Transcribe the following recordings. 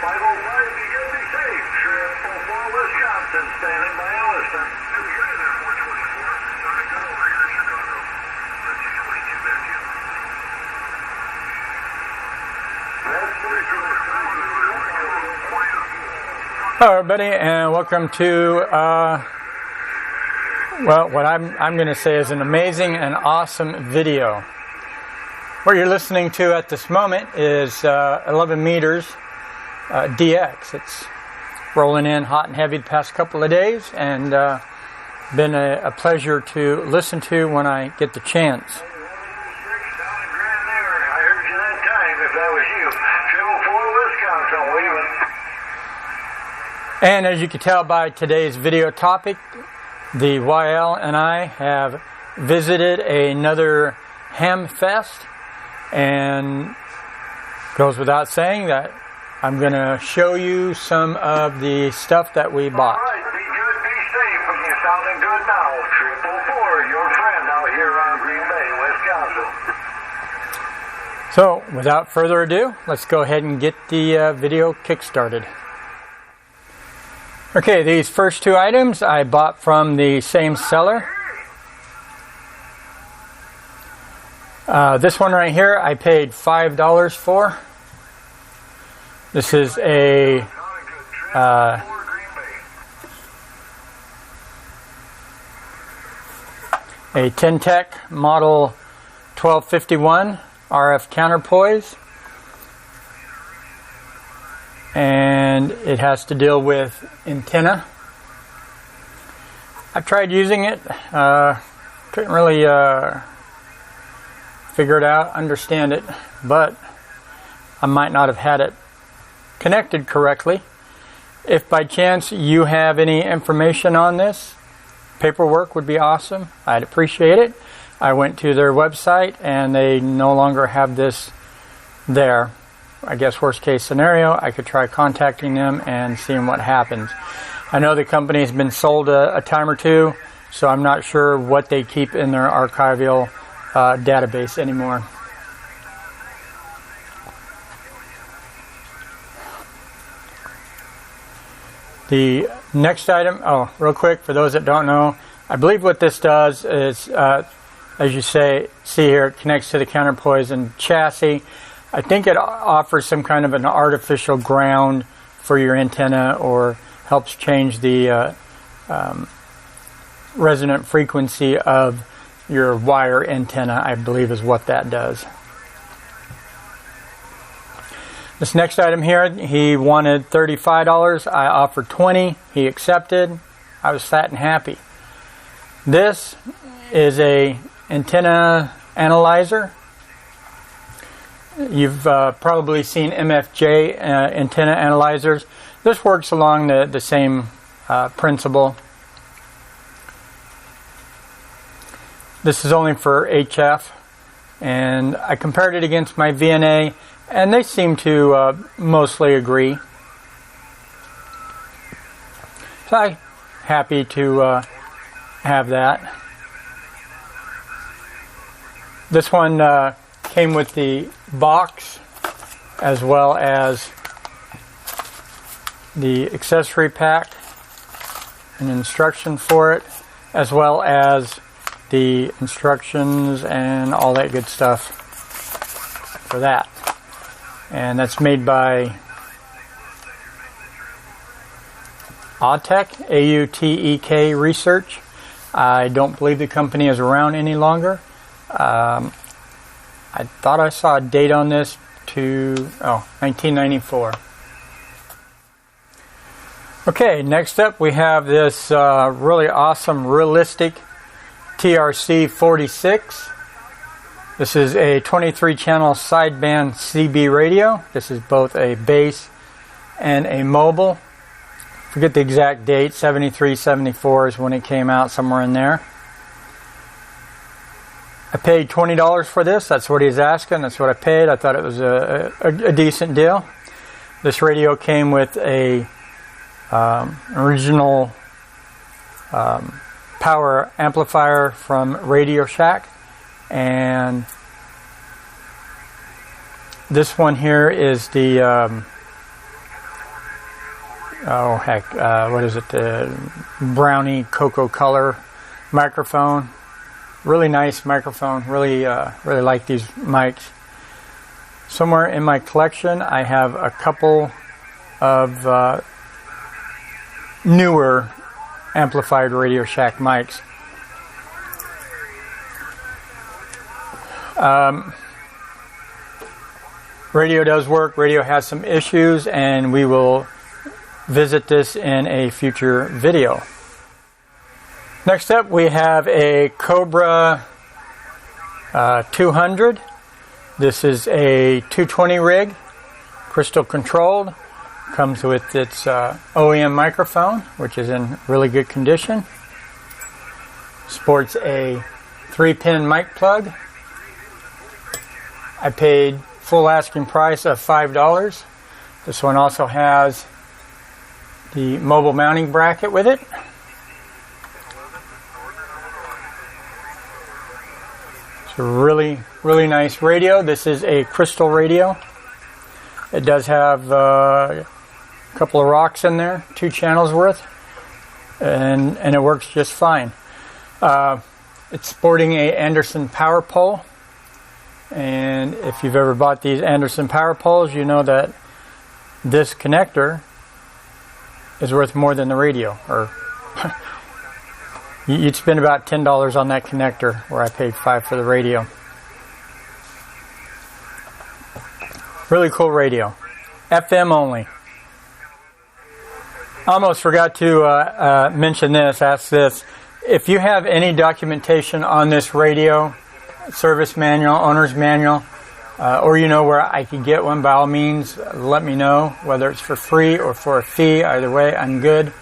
505, you get me safe. Triple 4 Wisconsin, standing by Elliston. There, 424. Starting to go over here, Chicago. 222 back in. Hello everybody, and welcome to well, what I'm going to say is an amazing and awesome video. What you're listening to at this moment is 11 meters DX. It's rolling in hot and heavy the past couple of days, and been a pleasure to listen to when I get the chance. And as you can tell by today's video topic, the YL and I have visited another ham fest, and goes without saying that I'm going to show you some of the stuff that we bought. All right, be good, be safe, and you're sounding good now. 444, your friend out here on Green Bay, Wisconsin. So, without further ado, let's go ahead and get the video kick-started. Okay, these first two items I bought from the same seller. This one right here I paid $5 for. This is a Tech model 1251 RF counterpoise. And it has to deal with antenna. I tried using it, couldn't really figure it out, understand it, but I might not have had it connected correctly. If by chance you have any information on this, paperwork would be awesome. I'd appreciate it. I went to their website and they no longer have this there. I guess worst case scenario, I could try contacting them and seeing what happens. I know the company has been sold a time or two, so I'm not sure what they keep in their archival database anymore. The next item, real quick, for those that don't know, I believe what this does is, as you see here, it connects to the counterpoise and chassis. I think it offers some kind of an artificial ground for your antenna, or helps change the resonant frequency of your wire antenna, I believe is what that does. This next item here, he wanted $35. I offered $20. He accepted. I was fat and happy. This is a antenna analyzer. You've probably seen MFJ antenna analyzers. This works along the same principle. This is only for HF, and I compared it against my VNA, and they seem to mostly agree. So I'm happy to have that. This one came with the box as well as the accessory pack, an instruction for it, as well as the instructions and all that good stuff for that. And that's made by Autek, A-U-T-E-K Research. I don't believe the company is around any longer. I thought I saw a date on this to 1994. Okay, next up we have this really awesome, realistic TRC 46. This is a 23-channel sideband CB radio. This is both a base and a mobile. Forget the exact date, 73, 74 is when it came out, somewhere in there. I paid $20 for this. That's what he's asking. That's what I paid. I thought it was a decent deal. This radio came with a original power amplifier from Radio Shack, and this one here is the oh heck, what is it, the brownie cocoa color microphone. Really nice microphone. Really like these mics. Somewhere in my collection I have a couple of newer amplified Radio Shack mics. Radio does work. Radio has some issues, and we will visit this in a future video. Next up, we have a Cobra 200. This is a 220 rig, crystal controlled. Comes with its OEM microphone, which is in really good condition. Sports a 3-pin mic plug. I paid full asking price of $5. This one also has the mobile mounting bracket with it. It's a really nice radio. This is a crystal radio. It does have a couple of rocks in there, 2 channels worth, and it works just fine. It's sporting a Anderson power pole, and if you've ever bought these Anderson power poles, you know that this connector is worth more than the radio. Or you'd spend about $10 on that connector, where I paid $5 for the radio. Really cool radio. FM only. Almost forgot to mention this, ask this. If you have any documentation on this radio, service manual, owner's manual, or you know where I could get one, by all means, let me know, whether it's for free or for a fee. Either way, I'm good.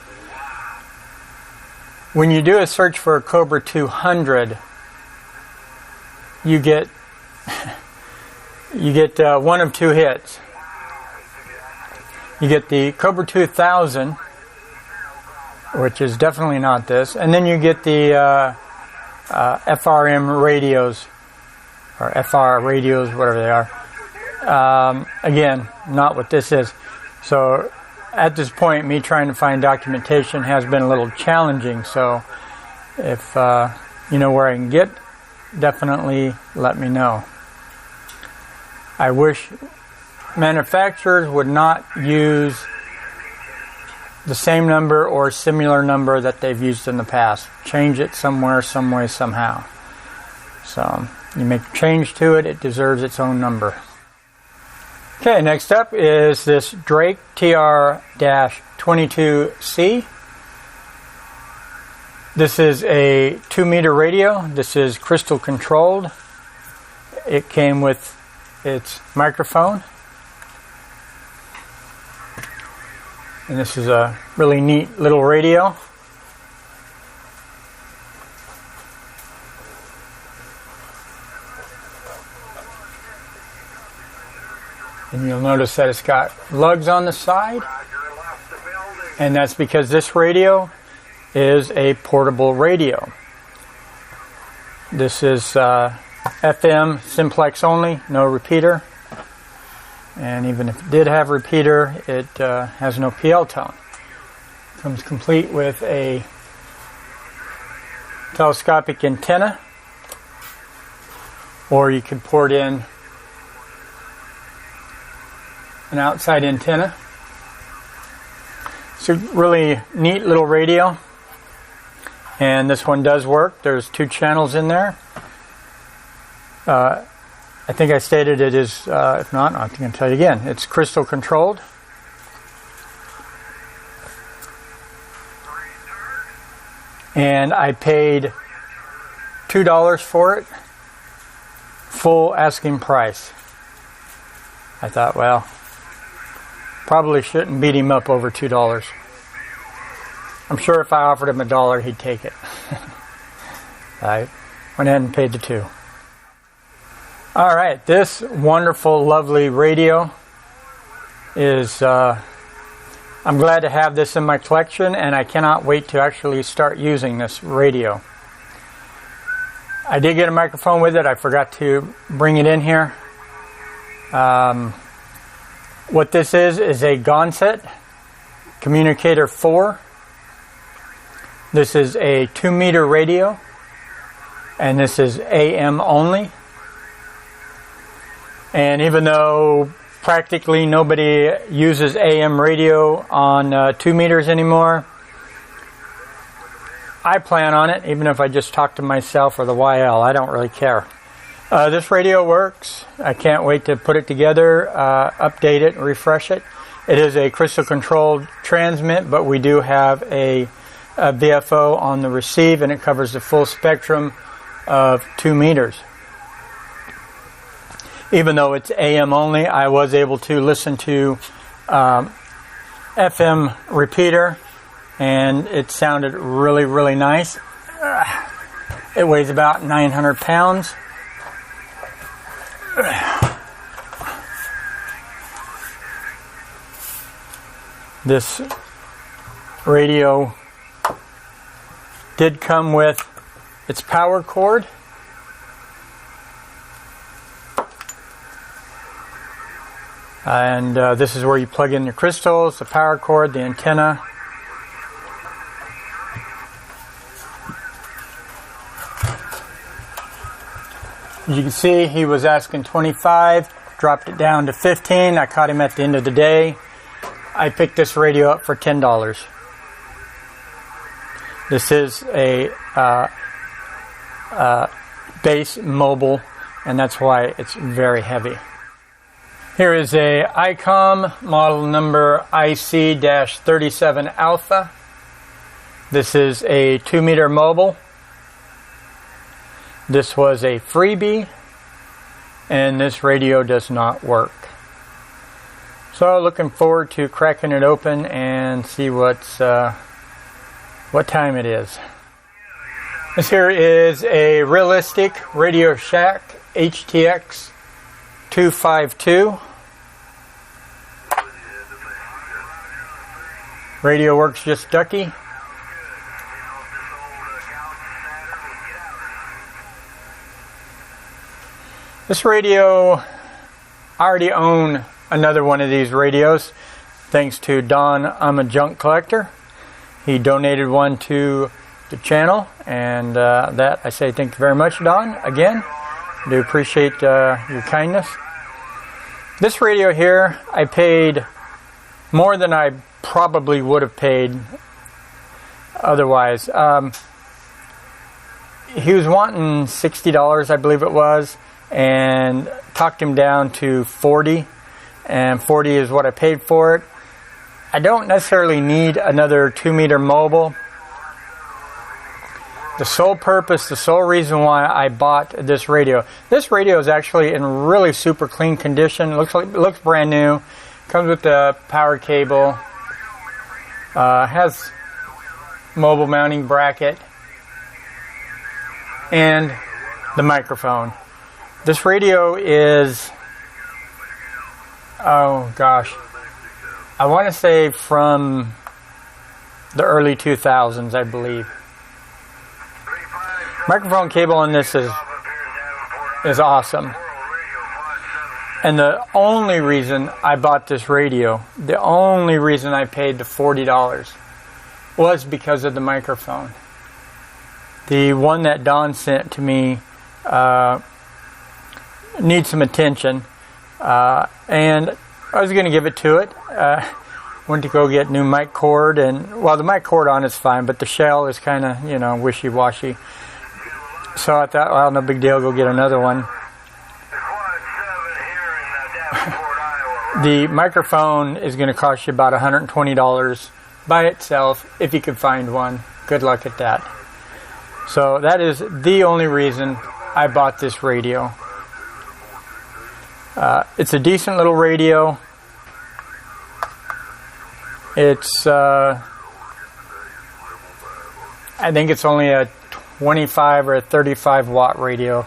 When you do a search for a Cobra 200, you get one of 2 hits. You get the Cobra 2000, which is definitely not this, and then you get the FRM radios, or FR radios, whatever they are. Again, not what this is. So at this point, me trying to find documentation has been a little challenging. So if you know where I can get, definitely let me know. I wish manufacturers would not use the same number or similar number that they've used in the past. Change it somewhere, some way, somehow. So you make a change to it, it deserves its own number. Okay, next up is this Drake TR-22C. This is a 2-meter radio. This is crystal controlled. It came with its microphone. And this is a really neat little radio. And you'll notice that it's got lugs on the side. And that's because this radio is a portable radio. This is FM simplex only, no repeater. And even if it did have repeater, it has no PL tone. Comes complete with a telescopic antenna, or you could port in an outside antenna. It's a really neat little radio, and this one does work. There's 2 channels in there. I think I stated it is, if not, I'm going to tell you again. It's crystal controlled. And I paid $2 for it, full asking price. I thought, well, probably shouldn't beat him up over $2. I'm sure if I offered him $1, he'd take it. I went ahead and paid the $2. All right, this wonderful, lovely radio is, I'm glad to have this in my collection, and I cannot wait to actually start using this radio. I did get a microphone with it. I forgot to bring it in here. What this is a Gonset communicator 4. This is a 2-meter radio, and this is AM only. And even though practically nobody uses AM radio on 2 meters anymore, I plan on it, even if I just talk to myself or the YL. I don't really care. This radio works. I can't wait to put it together, update it, refresh it. It is a crystal controlled transmit, but we do have a VFO on the receive, and it covers the full spectrum of 2 meters. Even though it's AM only, I was able to listen to FM repeater, and it sounded really, really nice. It weighs about 900 pounds. This radio did come with its power cord. And this is where you plug in your crystals, the power cord, the antenna. As you can see, he was asking 25, dropped it down to 15. I caught him at the end of the day. I picked this radio up for $10. This is a base mobile, and that's why it's very heavy. Here is a ICOM model number IC-37 Alpha. This is a 2-meter mobile. This was a freebie, and this radio does not work. So looking forward to cracking it open and see what time it is. This here is a realistic Radio Shack HTX 252. Radio works just ducky. This radio, I already own another one of these radios, thanks to Don. I'm a junk collector. He donated one to the channel, and that I say thank you very much, Don. Again, I do appreciate your kindness. This radio here, I paid more than I probably would have paid otherwise. He was wanting $60, I believe it was, and talked him down to $40, and $40 is what I paid for it. I don't necessarily need another 2-meter mobile. The sole purpose, the sole reason why I bought this radio is actually in really super clean condition. It looks brand new. Comes with the power cable. Has mobile mounting bracket and the microphone. This radio is, oh gosh, I want to say from the early 2000s, I believe. Microphone cable on this is awesome. And the only reason I bought this radio, the only reason I paid the $40 was because of the microphone. The one that Don sent to me needs some attention, and I was going to give it to it. Went to go get new mic cord, and well, the mic cord on is fine, but the shell is kind of, wishy-washy. So I thought, well, no big deal, go get another one. The microphone is going to cost you about $120 by itself, if you can find one. Good luck at that. So that is the only reason I bought this radio. It's a decent little radio. It's, I think it's only a 25 or a 35 watt radio.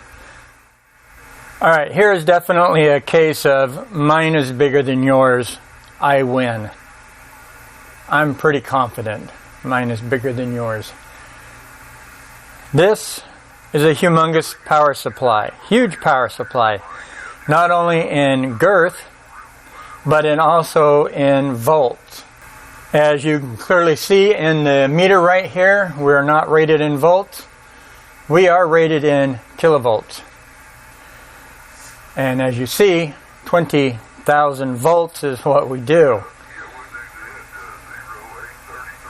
Alright, here is definitely a case of mine is bigger than yours, I win. I'm pretty confident mine is bigger than yours. This is a humongous power supply, huge power supply, not only in girth, but also in volts. As you can clearly see in the meter right here, we're not rated in volts. We are rated in kilovolts. And as you see, 20,000 volts is what we do.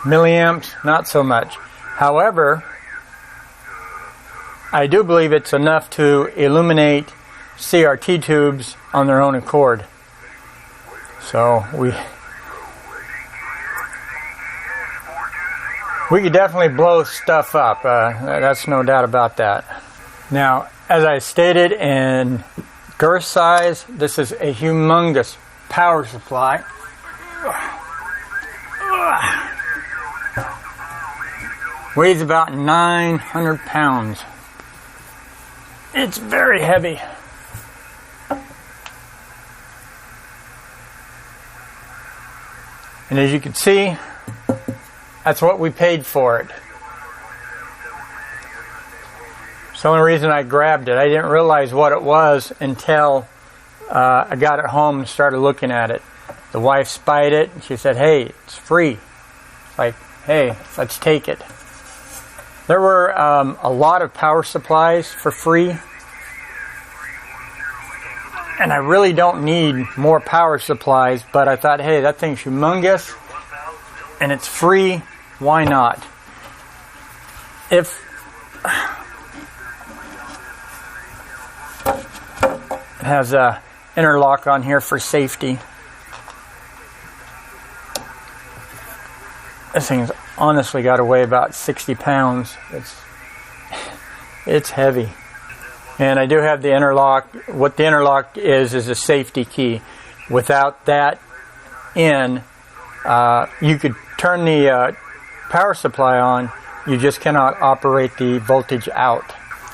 Milliamps, not so much. However, I do believe it's enough to illuminate CRT tubes on their own accord. So we could definitely blow stuff up. That's no doubt about that. Now, as I stated, in girth size, this is a humongous power supply. Weighs about 900 pounds. It's very heavy. And as you can see, that's what we paid for it. It's the only reason I grabbed it. I didn't realize what it was until I got it home and started looking at it. The wife spied it and she said, "Hey, it's free." It's like, hey, let's take it. There were a lot of power supplies for free. And I really don't need more power supplies, but I thought, hey, that thing's humongous and it's free. Why not? It has a interlock on here for safety. This thing's honestly got to weigh about 60 pounds. It's heavy. And I do have the interlock. What the interlock is a safety key. Without that in, you could turn the power supply on, you just cannot operate the voltage out.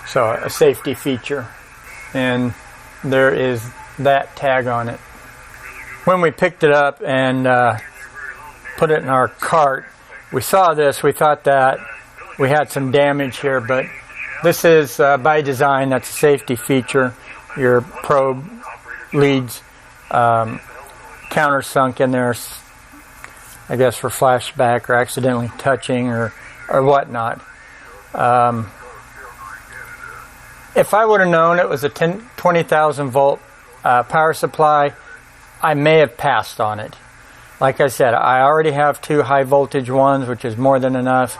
So a safety feature. And there is that tag on it. When we picked it up and put it in our cart, we saw this, we thought that we had some damage here, but this is by design. That's a safety feature. Your probe leads countersunk in there, I guess for flashback or accidentally touching or whatnot. If I would have known it was a 20,000 volt power supply, I may have passed on it. Like I said, I already have 2 high voltage ones, which is more than enough.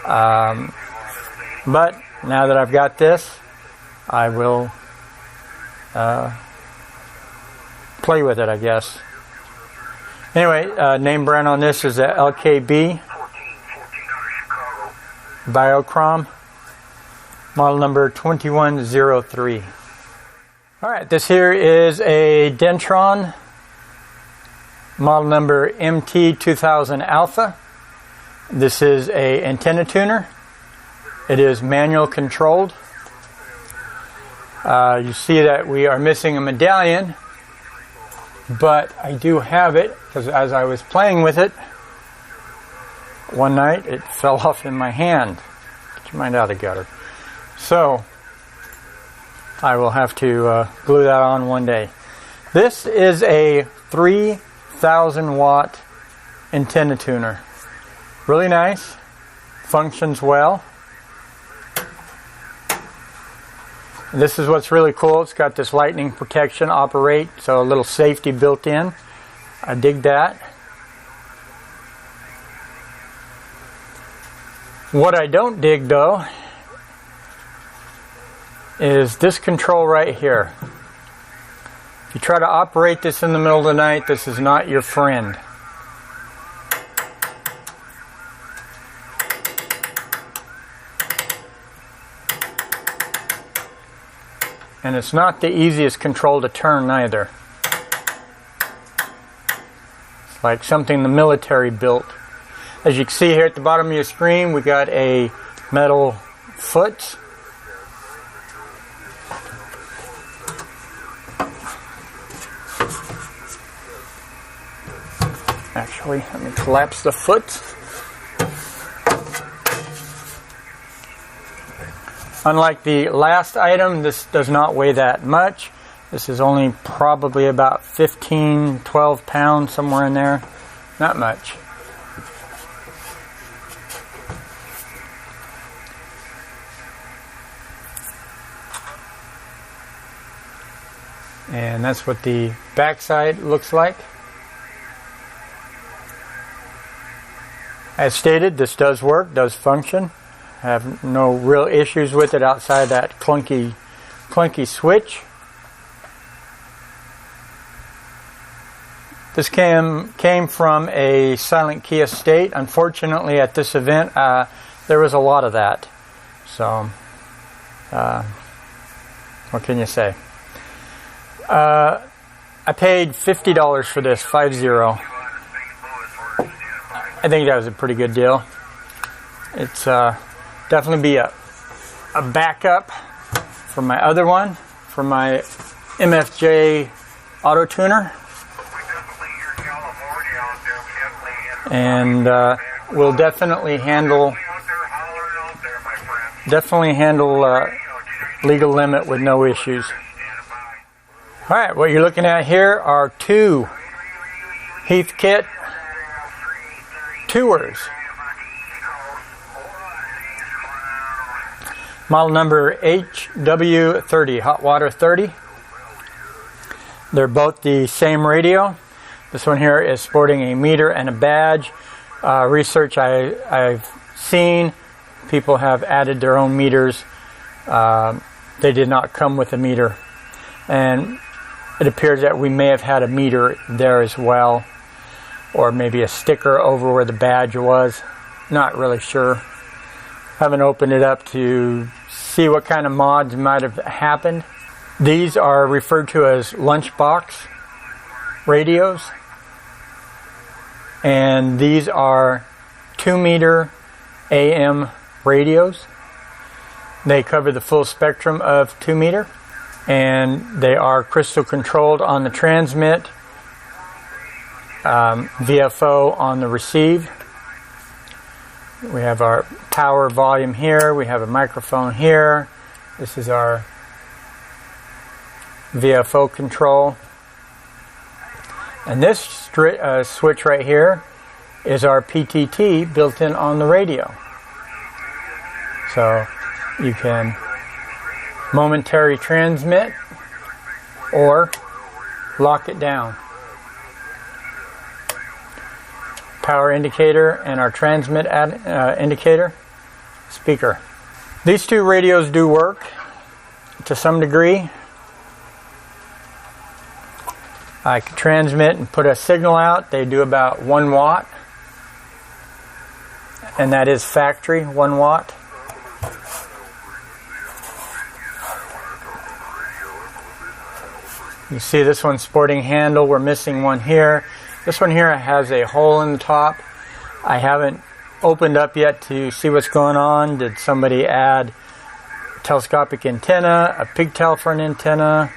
But now that I've got this, I will play with it, I guess. Anyway, name brand on this is a LKB Biochrom, model number 2103. Alright, this here is a Dentron, model number MT2000 Alpha. This is a antenna tuner. It is manual controlled. You see that we are missing a medallion, but I do have it because as I was playing with it one night, it fell off in my hand. Get your mind out of the gutter. So I will have to glue that on one day. This is a 3,000 watt antenna tuner. Really nice. Functions well. This is what's really cool. It's got this lightning protection operate, so a little safety built in. I dig that. What I don't dig though is this control right here. If you try to operate this in the middle of the night, this is not your friend. And it's not the easiest control to turn either. It's like something the military built. As you can see here at the bottom of your screen, we got a metal foot. Actually, let me collapse the foot. Unlike the last item, this does not weigh that much. This is only probably about 15, 12 pounds, somewhere in there. Not much. And that's what the backside looks like. As stated, this does work, does function. I have no real issues with it outside that clunky switch. This came from a silent key estate. Unfortunately, at this event, there was a lot of that. So, what can you say? I paid $50 for this, 50. I think that was a pretty good deal. It's definitely be a backup for my other one, for my MFJ auto tuner. And will definitely handle legal limit with no issues. Alright, what you're looking at here are two Heathkit Tours. Model number HW30, Hot Water 30. They're both the same radio. This one here is sporting a meter and a badge. Research I've seen, people have added their own meters. They did not come with a meter. And it appears that we may have had a meter there as well, or maybe a sticker over where the badge was. Not really sure. Haven't opened it up to see what kind of mods might have happened. These are referred to as lunchbox radios, and these are 2-meter AM radios. They cover the full spectrum of 2-meter, and they are crystal controlled on the transmit, VFO on the receive. We have our power volume here. We have a microphone here. This is our VFO control. And this switch right here is our PTT built in on the radio. So you can momentary transmit or lock it down. Power indicator and our transmit indicator speaker. These two radios do work to some degree. I can transmit and put a signal out. They do about 1 watt, and that is factory 1 watt. You see this one sporting handle. We're missing one here. This one here has a hole in the top. I haven't opened up yet to see what's going on. Did somebody add a telescopic antenna, a pigtail for an antenna,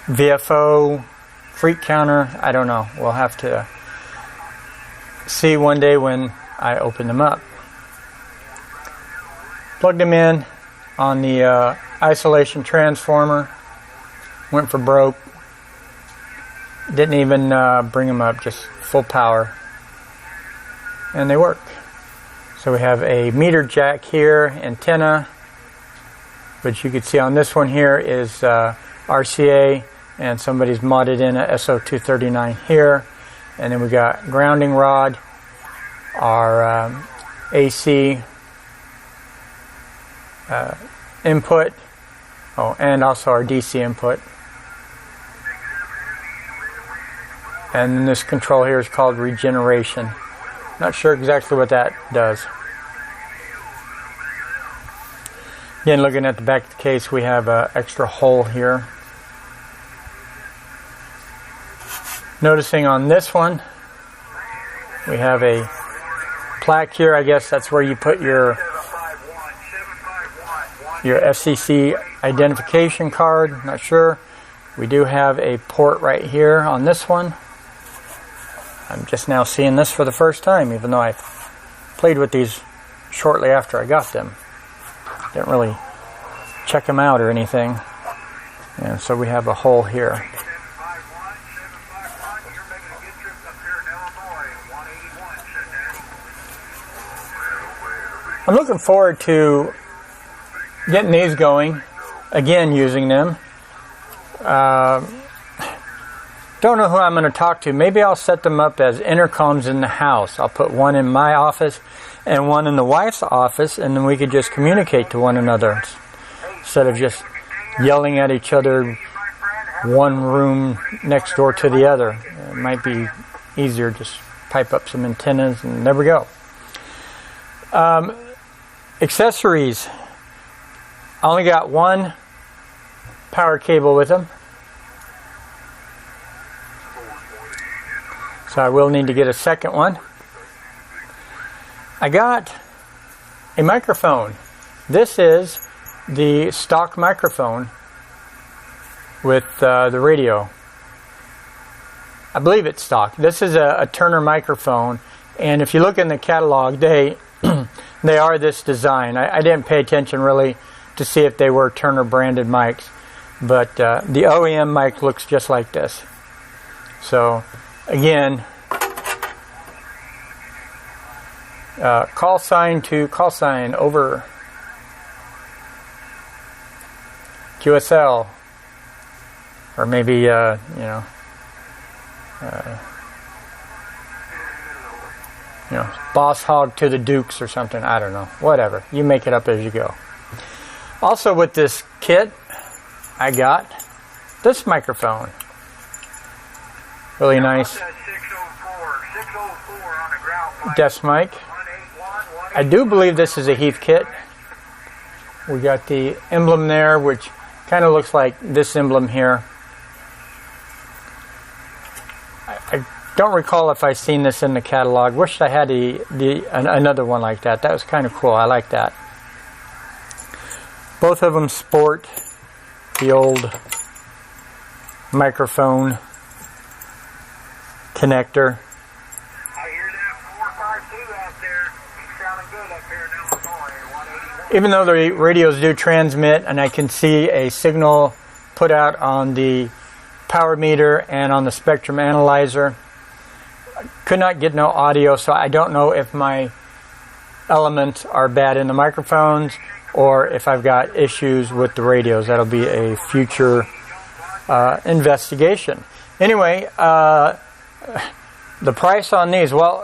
VFO, freak counter? I don't know. We'll have to see one day when I open them up. Plugged them in on the isolation transformer. Went for broke. Didn't even bring them up, just full power. And they work. So we have a meter jack here, antenna, which you can see on this one here is RCA, and somebody's modded in a SO239 here. And then we got grounding rod, our AC input, and also our DC input. And then this control here is called regeneration. Not sure exactly what that does. Again, looking at the back of the case, we have an extra hole here. Noticing on this one, we have a plaque here. I guess that's where you put your FCC identification card. Not sure. We do have a port right here on this one. I'm just now seeing this for the first time, even though I played with these shortly after I got them. Didn't really check them out or anything. And so we have a hole here. I'm looking forward to getting these going. again using them. Don't know who I'm going to talk to. Maybe I'll set them up as intercoms in the house. I'll put one in my office and one in the wife's office, and then we could just communicate to one another instead of just yelling at each other one room next door to the other. It might be easier, just pipe up some antennas and there we go. Accessories. I only got one power cable with them, so I will need to get a second one. I got a microphone. This is the stock microphone with the radio. I believe it's stock. This is a Turner microphone, and if you look in the catalog, they they are this design. I didn't pay attention really to see if they were Turner branded mics, but the OEM mic looks just like this. So again, call sign to call sign over QSL, or maybe Boss Hog to the Dukes or something. I don't know. Whatever. You make it up as you go. Also with this kit, I got this microphone. Really nice desk mic. I do believe this is a Heath kit. We got the emblem there, which kind of looks like this emblem here. I don't recall if I've seen this in the catalog. Wished I had another one like that. That was kind of cool. I like that. Both of them sport the old microphone connector. I hear that 452 out there. He's sounding good up here in Illinois, 181. Even though the radios do transmit, and I can see a signal put out on the power meter and on the spectrum analyzer, could not get no audio, so I don't know if my elements are bad in the microphones or if I've got issues with the radios. That'll be a future investigation. Anyway, the price on these, well,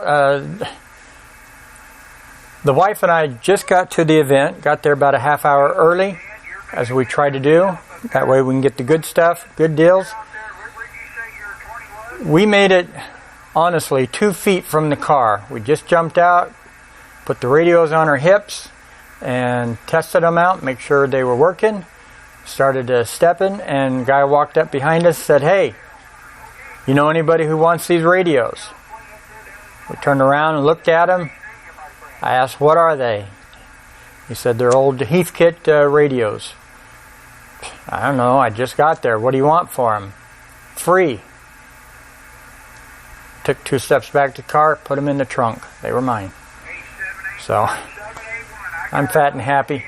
the wife and I just got to the event, got there about a half hour early, as we try to do. That way we can get the good stuff, good deals. We made it, honestly, 2 feet from the car. We just jumped out, put the radios on our hips, and tested them out, make sure they were working. Started stepping, and a guy walked up behind us and said, "Hey, you know anybody who wants these radios?" We turned around and looked at him. I asked, "What are they?" He said, "They're old Heathkit radios." "I don't know, I just got there. What do you want for them?" "Free." Took 2 steps back to the car, put them in the trunk. They were mine. So, I'm fat and happy.